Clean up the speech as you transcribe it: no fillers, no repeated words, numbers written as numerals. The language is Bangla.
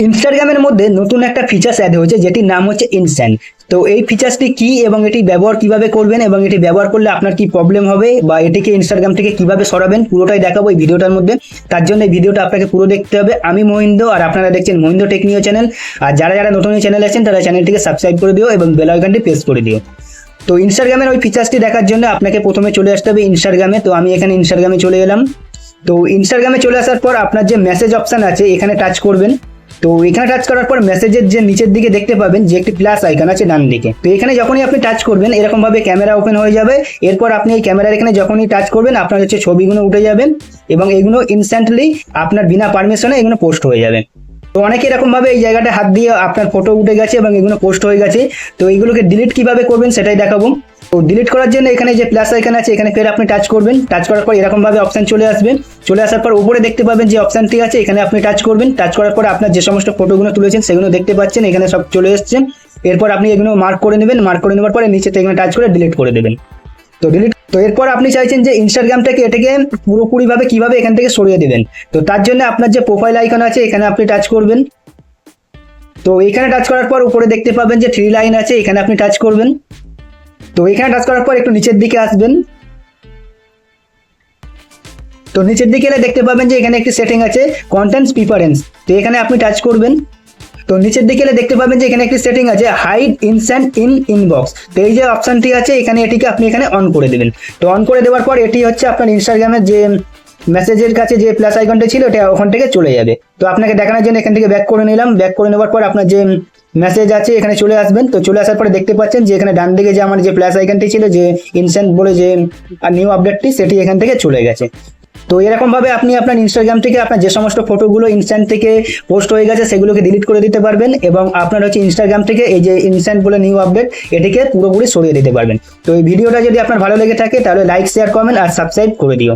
ইনস্টাগ্রামের মধ্যে নতুন একটা ফিচার্স অ্যাড হয়েছে যেটির নাম হচ্ছে ইনস্ট্যান্ট। তো এই ফিচার্সটি কি এবং এটি ব্যবহার কিভাবে করবেন এবং এটি ব্যবহার করলে আপনার কি প্রবলেম হবে বা এটিকে ইনস্টাগ্রাম থেকে কিভাবে সরাবেন পুরোটাই দেখাবো এই ভিডিওটার মধ্যে। তার জন্য এই ভিডিওটা আপনাকে পুরো দেখতে হবে। আমি মহিন্দ্র আর আপনারা দেখছেন মহিন্দ্র টেকনিও চ্যানেল। আর যারা যারা নতুন এই চ্যানেল আছেন তারা চ্যানেলটিকে সাবস্ক্রাইব করে দিও এবং বেল আইকনটি প্রেস করে দিও। তো ইনস্টাগ্রামের ওই ফিচার্সটি দেখার জন্য আপনাকে প্রথমে চলে আসতে হবে ইনস্টাগ্রামে। তো আমি এখানে ইনস্টাগ্রামে চলে এলাম। তো ইনস্টাগ্রামে চলে আসার পর আপনার যে মেসেজ অপশন আছে এখানে টাচ করবেন। তো এখানে টাচ করার পর মেসেজের যে নিচের দিকে দেখতে পাবেন যে একটি প্লাস আইকন আছে ডান দিকে। তো এখানে যখনই আপনি টাচ করবেন এরকম ভাবে ক্যামেরা ওপেন হয়ে যাবে। এরপর আপনি এই ক্যামেরার এখানে যখনই টাচ করবেন আপনার হচ্ছে ছবিগুলো উঠে যাবেন এবং এগুলো ইনস্ট্যান্টলি আপনার বিনা পারমিশনে এগুলো পোস্ট হয়ে যাবে। তো অনেকে এরকম ভাবে এই জায়গাটা হাত দিয়ে আপনার ফটো উঠে গেছে এবং এগুলো পোস্ট হয়ে গেছে। তো এইগুলোকে ডিলিট কিভাবে করবেন সেটাই দেখাবো। তো ডিলিট করার জন্য এখানে যে প্লাস আইকন আছে এখানে ফের আপনি টাচ করবেন। টাচ করার পর এরকম ভাবে অপশন চলে আসবে। চলে আসার পর উপরে দেখতে পাবেন যে অপশনটি আছে এখানে আপনি টাচ করবেন। টাচ করার পর আপনার যে সমস্ত ফটোগুলো তুলেছেন সেগুলো দেখতে পাচ্ছেন এখানে সব চলে এসছে। এরপর আপনি এগুলো মার্ক করে নেবেন। মার্ক করে নেওয়ার পরে নিচেতে এখানে টাচ করে ডিলিট করে দেবেন। তো এরপর আপনি চাইছেন যে ইনস্টাগ্রামটাকে এটাকে পুরোপুরি ভাবে কিভাবে এখান থেকে সরিয়ে দিবেন। তো তার জন্য আপনার যে প্রোফাইল আইকন আছে এখানে আপনি টাচ করবেন। তো এখানে টাচ করার পর উপরে দেখতে পাবেন যে 3 লাইন আছে এখানে আপনি টাচ করবেন। তো এখানে টাচ করার পর একটু নিচের দিকে আসবেন। তো নিচের দিকে এলে দেখতে পাবেন যে এখানে একটি সেটিং আছে কন্টেন্টস প্রিফারেন্স। তো এখানে আপনি টাচ করবেন। তো নিচের দিকে এলে দেখতে পাবেন যে এখানে একটি সেটিং আছে হাইড ইনস্ট্যান্ট ইনবক্স। তো এই যে অপশনটি আছে এখানে এটিকে আপনি এখানে অন করে দেবেন। তো অন করে দেওয়ার পর এটি হচ্ছে আপনার ইনস্টাগ্রামের যে মেসেজের কাছে যে প্লাস আইকনটা ছিল এটা ওখান থেকে চলে যাবে। তো আপনাকে দেখানোর জন্য এখান থেকে ব্যাক করে নিলাম। ব্যাক করে নেওয়ার পর আপনার যে মেসেজ আছে এখানে চলে আসবেন। তো চলে আসার পরে দেখতে পাচ্ছেন যে এখানে ডান দিকে যে আমার যে প্লাস আইকনটি ছিল যে ইনস্ট্যান্ট বলে যে নিউ আপডেটটি সেটি এখান থেকে চলে গেছে। তো এরকম ভাবে আপনি আপনার ইনস্টাগ্রাম থেকে আপনার যে সমস্ত ফটোগুলো ইনস্ট্যান্ট থেকে পোস্ট হয়ে গেছে সেগুলোকে ডিলিট করে দিতে পারবেন এবং আপনার হচ্ছে ইনস্টাগ্রাম থেকে এই যে ইনস্ট্যান্ট বলে নিউ আপডেট এটিকে পুরোপুরি সরিয়ে দিতে পারবেন। তো এই ভিডিওটা যদি আপনার ভালো লেগে থাকে তাহলে লাইক শেয়ার কমেন্ট আর সাবস্ক্রাইব করে দিও।